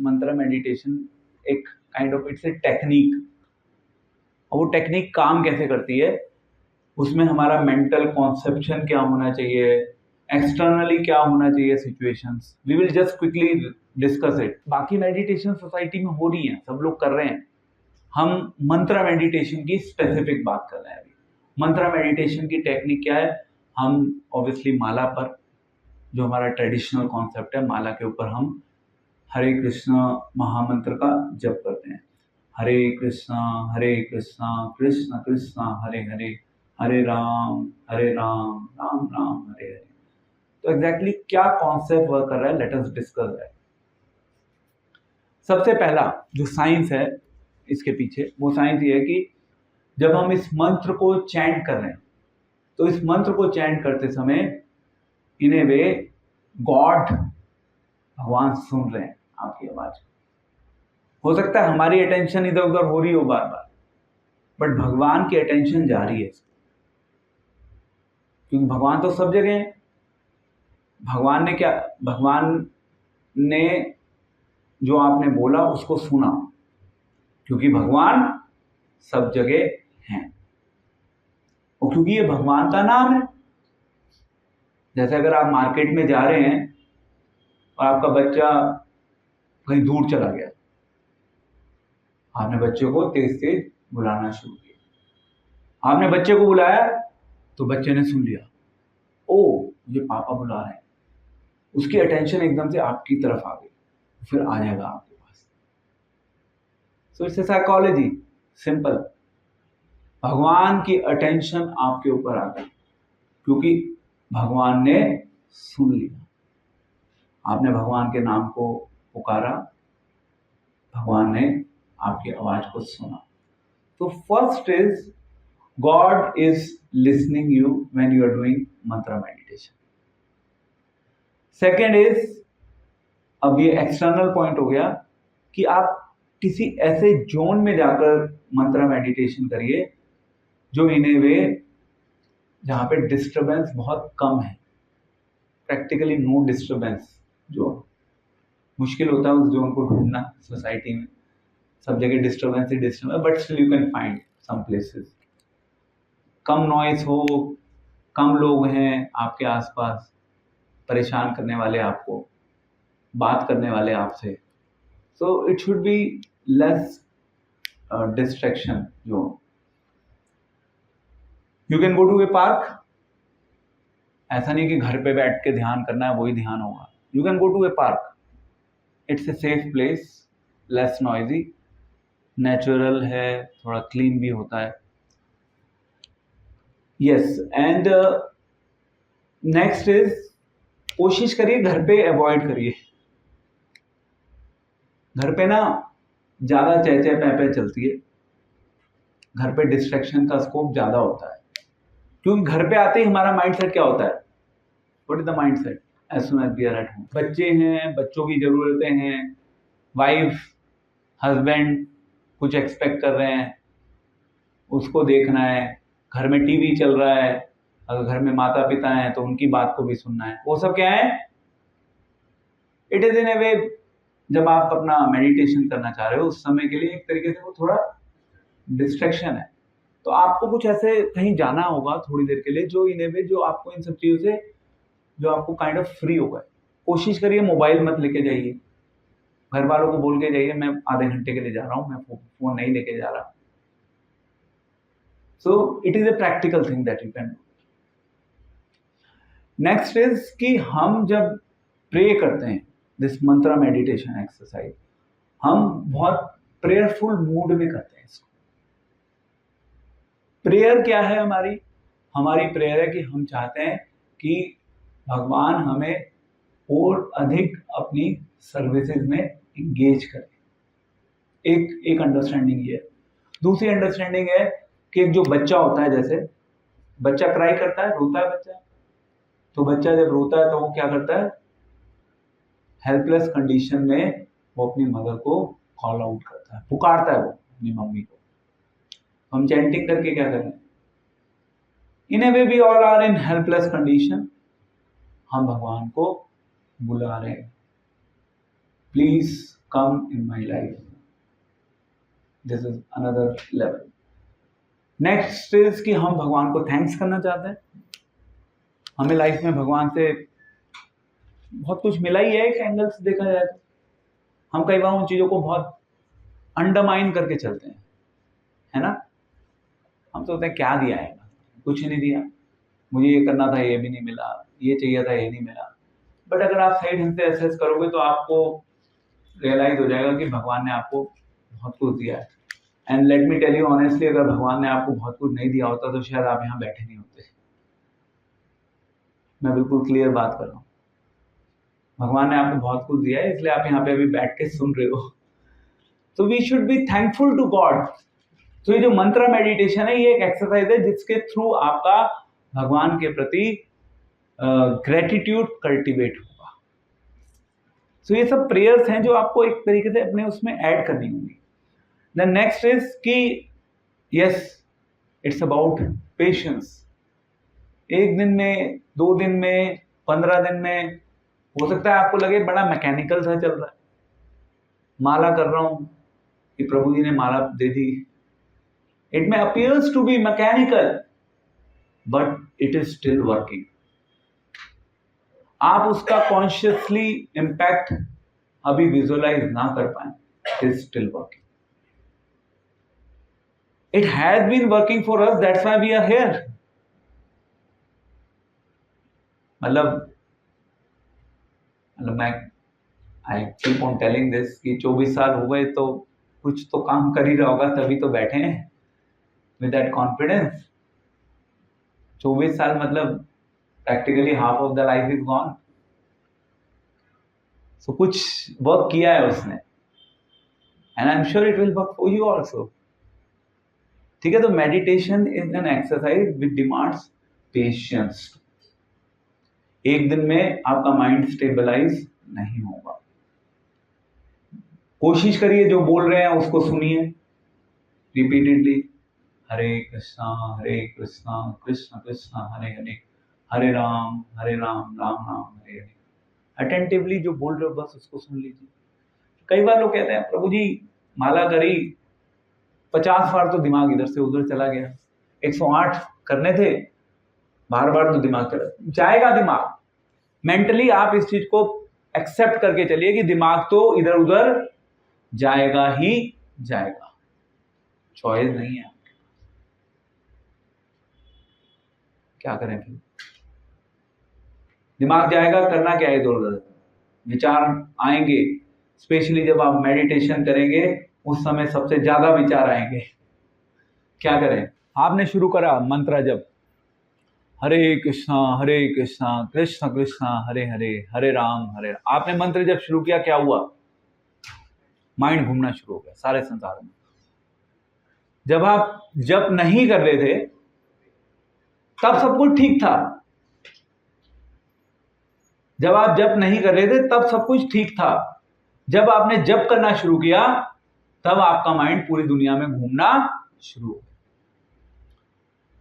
मंत्र मेडिटेशन एक kind of it's a technique, और वो टेक्निक काम कैसे करती है, उसमें हमारा मेंटल कॉन्सेप्शन क्या होना चाहिए, एक्सटर्नली क्या होना चाहिए situations, we will just quickly discuss it. बाकी मेडिटेशन सोसाइटी में हो रही है, सब लोग कर रहे हैं, हम मंत्र मेडिटेशन की स्पेसिफिक बात कर रहे हैं। मंत्र मेडिटेशन की टेक्निक क्या है, हम ऑब्वियसली माला पर, जो हमारा ट्रेडिशनल कॉन्सेप्ट है, माला के ऊपर हम हरे कृष्णा महामंत्र का जप करते हैं। हरे कृष्णा कृष्ण कृष्ण हरे हरे, हरे राम राम राम हरे हरे। तो एग्जैक्टली क्या कॉन्सेप्ट वर्क कर रहा है, लेट अस डिस्कस दैट। सबसे पहला जो साइंस है इसके पीछे, वो साइंस ये है कि जब हम इस मंत्र को चैंट कर रहे हैं, तो इस मंत्र को चैंट करते समय इन ए वे गॉड, भगवान सुन रहे हैं आपकी आवाज। हो सकता है हमारी अटेंशन इधर उधर हो रही हो बार बार, बट भगवान की अटेंशन जा रही है, क्योंकि भगवान तो सब जगह है। भगवान ने जो आपने बोला उसको सुना, क्योंकि भगवान सब जगह हैं, और क्योंकि ये भगवान का नाम है। जैसे अगर आप मार्केट में जा रहे हैं और आपका बच्चा कहीं दूर चला गया, आपने बच्चे को तेज तेज बुलाना शुरू किया, आपने बच्चे को बुलाया तो बच्चे ने सुन लिया, ओ मुझे पापा बुला रहे हैं, उसकी अटेंशन एकदम से आपकी तरफ आ गई, फिर आ जाएगा आपके पास। So it's a psychology, simple. भगवान की अटेंशन आपके ऊपर आ गई क्योंकि भगवान ने सुन लिया, आपने भगवान के नाम को पुकारा, भगवान ने आपकी आवाज को सुना। तो first is God is listening you when you are doing mantra meditation. Second is, अब ये एक्सटर्नल पॉइंट हो गया कि आप किसी ऐसे जोन में जाकर मंत्र मेडिटेशन करिए जो इन ए वे जहाँ पे डिस्टरबेंस बहुत कम है, प्रैक्टिकली नो डिस्टरबेंस। जो मुश्किल होता है उस जोन को ढूंढना सोसाइटी में, सब जगह डिस्टरबेंस ही disturbance, but still you can find some places. कम नॉइस हो, कम लोग हैं आपके आसपास परेशान करने वाले आपको, बात करने वाले आपसे, so it should be less distraction zone. You can go to a park, ऐसा नहीं कि घर पे बैठ के ध्यान करना है वही ध्यान होगा। You can go to a park, it's a safe place, less noisy, natural है, थोड़ा क्लीन भी होता है। यस, एंड नेक्स्ट इज, कोशिश करिए घर पे अवॉइड करिए। घर पे ना ज्यादा चहचह पहपह चलती है, घर पे डिस्ट्रैक्शन का स्कोप ज्यादा होता है, क्योंकि घर पे आते ही हमारा माइंडसेट क्या होता है, what is the mindset as soon as we are at home. बच्चे हैं, बच्चों की जरूरतें हैं, वाइफ हस्बैंड कुछ एक्सपेक्ट कर रहे हैं, उसको देखना है, घर में टीवी चल रहा है, अगर घर में माता पिता हैं तो उनकी बात को भी सुनना है, वो सब क्या है, इट इज इन ए वे, जब आप अपना मेडिटेशन करना चाह रहे हो उस समय के लिए एक तरीके से वो थोड़ा डिस्ट्रैक्शन है। तो आपको कुछ ऐसे कहीं जाना होगा थोड़ी देर के लिए, जो इन ए वे जो आपको इन सब चीजों से जो आपको काइंड ऑफ फ्री होगा। कोशिश करिए मोबाइल मत लेके जाइए, घर वालों को बोल के जाइए मैं आधे घंटे के लिए जा रहा हूँ, मैं फोन नहीं लेके जा रहा। So it is a practical thing that you can do. Next is कि हम जब प्रे करते हैं, दिस मंत्र मेडिटेशन एक्सरसाइज, हम बहुत प्रेयरफुल मूड में करते हैं इसको। प्रेयर क्या है हमारी प्रेयर है कि हम चाहते हैं कि भगवान हमें और अधिक अपनी सर्विसेज में इंगेज करें। एक अंडरस्टैंडिंग ये है। दूसरी अंडरस्टैंडिंग है कि एक जो बच्चा होता है, जैसे बच्चा क्राई करता है, रोता है बच्चा, तो बच्चा जब रोता है तो वो क्या करता है, हेल्पलेस कंडीशन में वो अपनी मदर को कॉल आउट करता है, पुकारता है वो अपनी मम्मी को। हम चैंटिंग करके क्या कर रहे हैं, in a way we all are in helpless condition, हम भगवान को बुला रहे हैं, please come in my life. This is another level. Next is कि हम भगवान को थैंक्स करना चाहते हैं. हमें लाइफ में भगवान से बहुत कुछ मिला ही है एक एंगल से देखा जाए तो. हम कई बार उन चीज़ों को बहुत अंडरमाइन करके चलते हैं, है ना. हम सोचते हैं क्या दिया है, कुछ नहीं दिया, मुझे ये करना था ये भी नहीं मिला, ये चाहिए था ये नहीं मिला. बट अगर आप सही ढंग से एसेस करोगे तो आपको रियलाइज हो जाएगा कि भगवान ने आपको बहुत कुछ दिया है. And let me tell you honestly, अगर भगवान ने आपको बहुत कुछ नहीं दिया होता तो शायद आप यहाँ बैठे नहीं होते. मैं बिल्कुल क्लियर बात कर रहा हूँ. भगवान ने आपको बहुत कुछ दिया है, इसलिए आप यहाँ पे अभी बैठ के सुन रहे हो. तो we should be thankful to God. तो ये जो मंत्र मेडिटेशन है, ये एक एक्सरसाइज है जिसके थ्रू आपका भगवान के प्रति ग्रेटिट्यूड कल्टीवेट होगा. तो ये सब प्रेयर्स हैं जो आपको एक तरीके से अपने उसमें ऐड करनी होंगी. द नेक्स्ट इज कि यस, इट्स अबाउट पेशेंस. एक दिन में, 2 दिन में, 15 दिन में, हो सकता है आपको लगे बड़ा मैकेनिकल सा चल रहा है. माला कर रहा हूं कि प्रभु जी ने माला दे दी. It may appears to be mechanical but it is still working. आप उसका कॉन्शियसली इम्पैक्ट अभी विजुअलाइज ना कर पाए, it is still working. It has been working for us, that's why we are here. मतलब मैं I keep on telling this कि 24 साल हो गए तो कुछ तो काम कर ही रहा होगा, तभी तो बैठे हैं with that confidence. 24 साल मतलब practically half of the life is gone. So कुछ वर्क किया है उसने, and I'm sure it will work for you also. ठीक है. तो meditation is an exercise which demands patience. एक दिन में आपका माइंड स्टेबलाइज नहीं होगा. कोशिश करिए, जो बोल रहे हैं उसको सुनिए रिपीटेडली. हरे कृष्णा कृष्ण कृष्ण हरे हरे, हरे राम राम राम हरे हरे. अटेंटिवली जो बोल रहे हो बस उसको सुन लीजिए. कई बार लोग कहते हैं प्रभु जी माला करी, 50 बार तो दिमाग इधर से उधर चला गया, 108 करने थे, बार बार तो दिमाग चला जाएगा. दिमाग मेंटली आप इस चीज को एक्सेप्ट करके चलिए कि दिमाग तो इधर उधर जाएगा ही जाएगा, चॉइस नहीं है. क्या करें फिर? दिमाग जाएगा, करना क्या है? इधर उधर विचार आएंगे. स्पेशली जब आप मेडिटेशन करेंगे उस समय सबसे ज्यादा विचार आएंगे. क्या करें? आपने शुरू करा मंत्र जब, हरे कृष्णा कृष्ण कृष्ण हरे हरे, हरे राम हरे राम. आपने मंत्र जब शुरू किया, क्या हुआ? माइंड घूमना शुरू हो गया सारे संसार में. जब आप जप नहीं कर रहे थे तब सब कुछ ठीक था. जब आप जप नहीं कर रहे थे तब सब कुछ ठीक था. जब आपने जप करना शुरू किया तब आपका माइंड पूरी दुनिया में घूमना शुरू हो गया.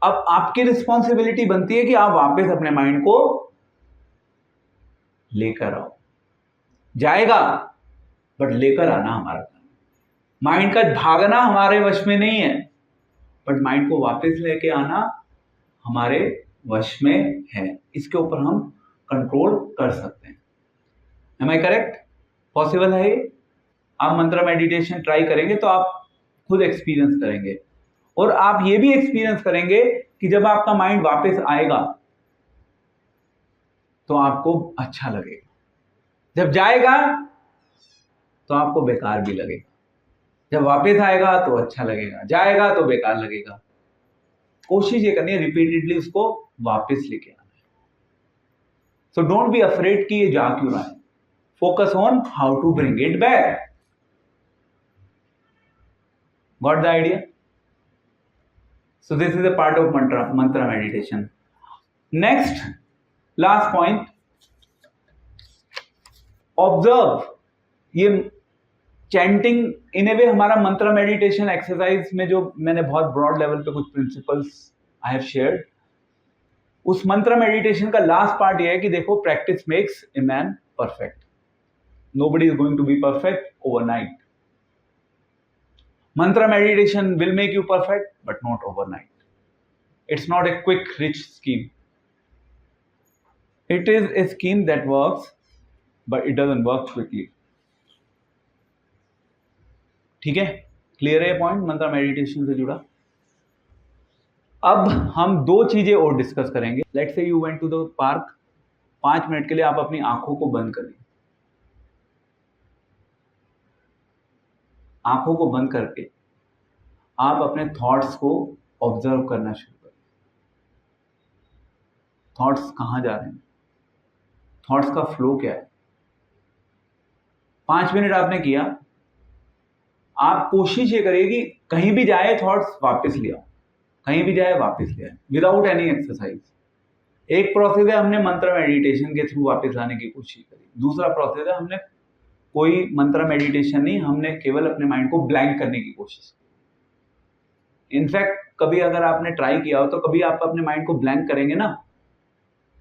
अब आपकी रिस्पॉन्सिबिलिटी बनती है कि आप वापस अपने माइंड को लेकर आओ. जाएगा बट लेकर आना हमारा काम. माइंड का भागना हमारे वश में नहीं है, बट माइंड को वापस लेके आना हमारे वश में है. इसके ऊपर हम कंट्रोल कर सकते हैं. एम आई करेक्ट? पॉसिबल है ये. आप मंत्र मेडिटेशन ट्राई करेंगे तो आप खुद एक्सपीरियंस करेंगे, और आप ये भी एक्सपीरियंस करेंगे कि जब आपका माइंड वापस आएगा तो आपको अच्छा लगेगा. जब जाएगा तो आपको बेकार भी लगेगा. जब वापस आएगा तो अच्छा लगेगा, जाएगा तो बेकार लगेगा. कोशिश ये करनी है रिपीटेडली उसको वापस लेके आना है. सो डोंट बी अफ्रेड कि ये जा क्यों रहा है. Focus on how to bring it back. Got the idea? So this is a part of mantra meditation. Next, last point. Observe. ये चैंटिंग इन ए वे हमारा मंत्र मेडिटेशन एक्सरसाइज में जो मैंने बहुत ब्रॉड लेवल पे कुछ प्रिंसिपल्स आई हैव शेयर्ड, उस मंत्र मेडिटेशन का लास्ट पार्ट ये है कि देखो, practice makes a man perfect. Nobody is going to be perfect overnight. Mantra meditation will make you perfect, but not overnight. It's not a quick, rich scheme. It is a scheme that works, but it doesn't work quickly. ठीक है, clear है point मंत्र meditation से जुड़ा। अब हम दो चीजें और डिस्कस करेंगे। Let's say you went to the park, 5 minute के लिए आप अपनी आंखों को बंद करिए। आंखों को बंद करके आप अपने थॉट्स को ऑब्जर्व करना शुरू करें। थॉट्स कहाँ जा रहे हैं, थॉट्स का फ्लो क्या है। 5 मिनट आपने किया, आप कोशिश ये करिए कि कहीं भी जाए थॉट्स वापस ले आओ, कहीं भी जाए वापस ले आए, विदाउट एनी एक्सरसाइज। एक प्रोसेस है हमने मंत्र मेडिटेशन के थ्रू वापस लाने की कोशिश करी, दूसरा प्रोसेस है हमने कोई मंत्र मेडिटेशन नहीं, हमने केवल अपने माइंड को ब्लैंक करने की कोशिश की। इनफैक्ट कभी अगर आपने ट्राई किया हो तो कभी आप अपने माइंड को ब्लैंक करेंगे ना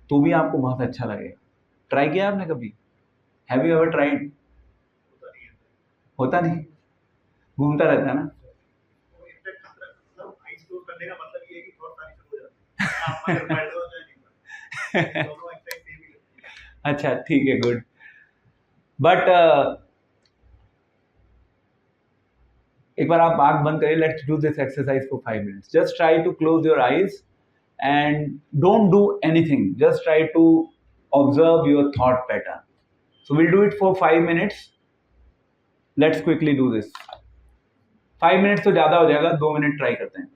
तो भी आपको बहुत अच्छा लगेगा। ट्राई किया आपने कभी? Have you ever tried? होता नहीं, घूमता रहता है ना। अच्छा ठीक है, गुड। बट एक बार आप आंख बंद करिए। Let's do this exercise for 5 minutes. Just try to close your eyes and don't do anything. Just try to observe your thought pattern. So we'll do it for 5 minutes. Let's quickly do this. 5 minutes तो ज़्यादा हो जाएगा, 2 minute try करते हैं।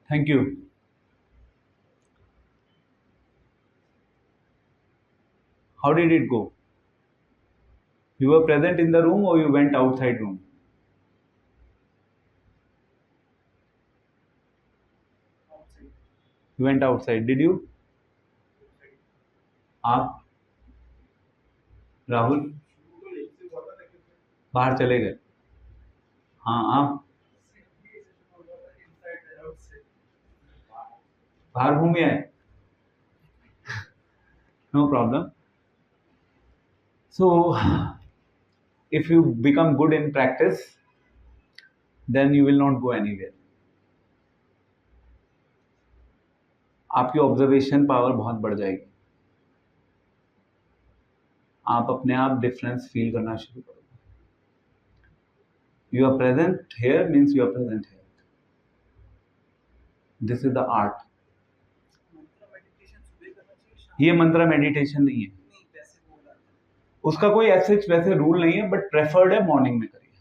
Thank you. How did it go? You were present in the room or you went outside room? Outside. You went outside. Did you? आप राहुल बाहर चले गए। हाँ, आप बाहर घूमे आए। No problem. So if you become good in practice, then you will not go anywhere. आपकी ऑब्जर्वेशन पावर बहुत बढ़ जाएगी, आप अपने आप डिफरेंस फील करना शुरू करोगे। You are present here means you are present here. This is the art. ये मंत्र मेडिटेशन नहीं है, उसका कोई ऐसे वैसे रूल नहीं है, बट प्रेफर्ड है मॉर्निंग में करिए।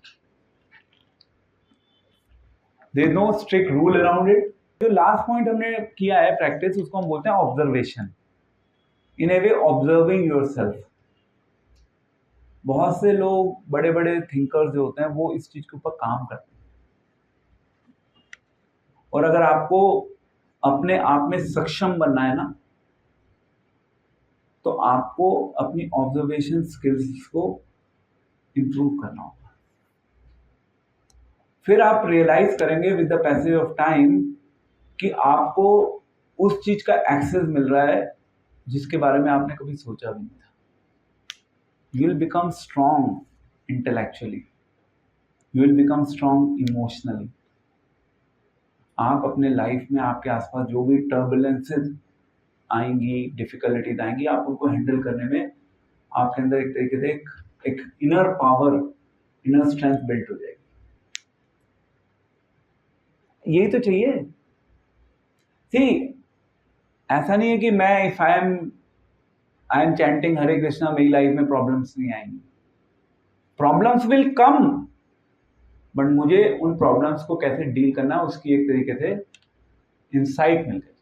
There is no strict rule around it. जो लास्ट पॉइंट हमने किया है प्रैक्टिस, उसको हम बोलते हैं observation. In a way observing yourself. बहुत से लोग बड़े बड़े थिंकर्स जो होते हैं वो इस चीज के ऊपर काम करते हैं, और अगर आपको अपने आप में सक्षम बनना है ना, तो आपको अपनी ऑब्जर्वेशन स्किल्स को इंप्रूव करना होगा। फिर आप रियलाइज करेंगे with the passage of time कि आपको उस चीज का एक्सेस मिल रहा है जिसके बारे में आपने कभी सोचा भी नहीं था। You will become strong intellectually, you will become strong emotionally. आप अपने लाइफ में आपके आसपास जो भी टर्बुलेंसेस आएंगी, डिफिकल्टीज आएंगी, आप उनको हैंडल करने में आपके अंदर एक तरीके से एक inner power, inner strength built हो जाएगी। यही तो चाहिए। सी, ऐसा नहीं है कि मैं इफ आई एम चैंटिंग हरे कृष्णा मेरी लाइफ में प्रॉब्लम्स नहीं आएंगी। प्रॉब्लम्स विल कम, बट मुझे उन प्रॉब्लम्स को कैसे डील करना है उसकी एक तरीके से इंसाइट मिल गई।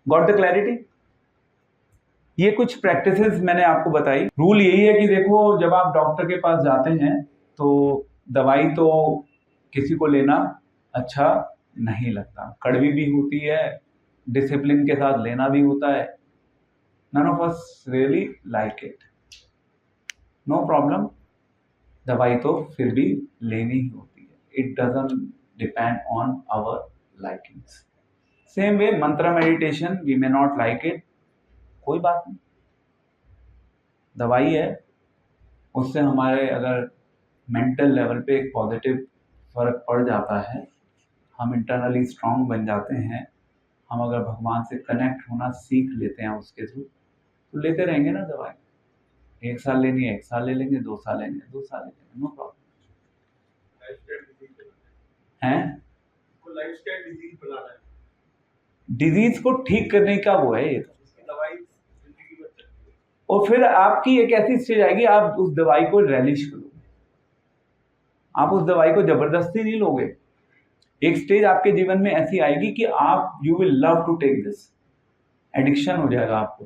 Got the clarity? ये कुछ प्रैक्टिसेस मैंने आपको बताई। रूल यही है कि देखो, जब आप डॉक्टर के पास जाते हैं तो दवाई तो किसी को लेना अच्छा नहीं लगता, कड़वी भी होती है, डिसिप्लिन के साथ लेना भी होता है। None of us really like it. No problem, दवाई तो फिर भी लेनी ही होती है। It doesn't depend on our likings. Same way mantra meditation, we may not like it, कोई बात नहीं, दवाई है, उससे हमारे अगर मेंटल लेवल पे एक पॉजिटिव फर्क पड़ जाता है, हम इंटरनली स्ट्रांग बन जाते हैं, हम अगर भगवान से कनेक्ट होना सीख लेते हैं उसके थ्रू, तो लेते रहेंगे ना दवाई। 1 साल लेनी है 1 साल ले लेंगे, 2 साल लेंगे 2 साल ले लेंगे, नो प्रॉब्लम। हैं डिजीज को ठीक करने का वो है ये तो। और फिर आपकी एक ऐसी स्टेज आएगी, आप उस दवाई को रेलिश करोगे, आप उस दवाई को जबरदस्ती नहीं लोगे। एक स्टेज आपके जीवन में ऐसी आएगी कि आप you will love to take this, addiction हो जाएगा आपको,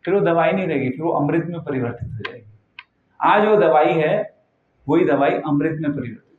फिर वो दवाई नहीं रहेगी, फिर वो अमृत में परिवर्तित हो जाएगी। आज वो दवाई है, वही दवाई अमृत में परिवर्तित